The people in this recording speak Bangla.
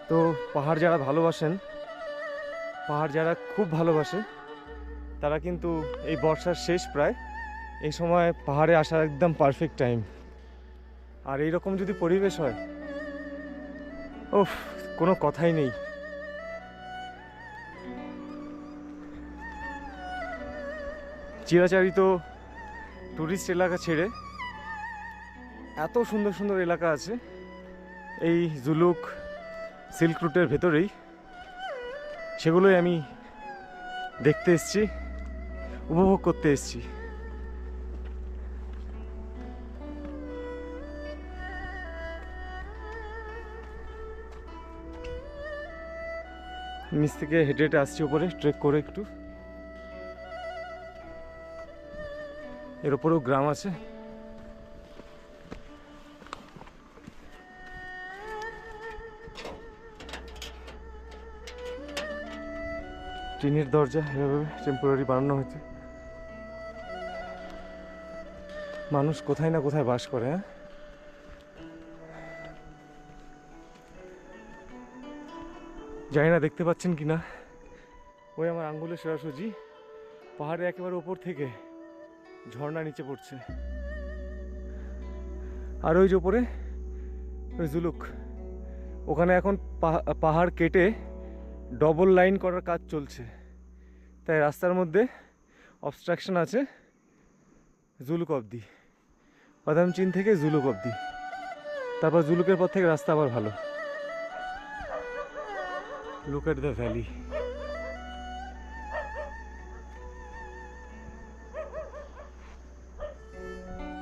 তো পাহাড় যারা ভালোবাসেন, পাহাড় যারা খুব ভালোবাসে, তারা কিন্তু এই বর্ষার শেষ প্রায় এই সময় পাহাড়ে আসার একদম পারফেক্ট টাইম। আর এইরকম যদি পরিবেশ হয়, ওফ, কোনো কথাই নেই। চিরাচারিত টুরিস্ট এলাকা ছেড়ে এত সুন্দর সুন্দর এলাকা আছে এই জুলুক সিল্ক রুটের ভেতরেই, সেগুলোই আমি দেখতে এসেছি, উপভোগ করতে এসেছি। নিচ থেকে হেঁটে হেঁটে আসছি উপরে, ট্রেক করে একটু। এর ওপরেও গ্রাম আছে। টিনের দরজা এভাবে টেম্পোরারি বানানো হয়েছে। মানুষ কোথায় না কোথায় বাস করে। হ্যাঁ, জানি না দেখতে পাচ্ছেন কি না, ওই আমার আঙ্গুলের সোজাসুজি পাহাড়ে একেবারে ওপর থেকে ঝর্ণা নিচে পড়ছে। আর ওই যে ওপরে ওই জুলুক, ওখানে এখন পাহাড় কেটে ডবল লাইন করার কাজ চলছে, তাই রাস্তার মধ্যে অবস্ট্রাকশন আছে জুলুক অবধি, বাদামচিন থেকে জুলুক অবধি। তারপর জুলুকের পর থেকে রাস্তা আবার ভালো। Look at the valley.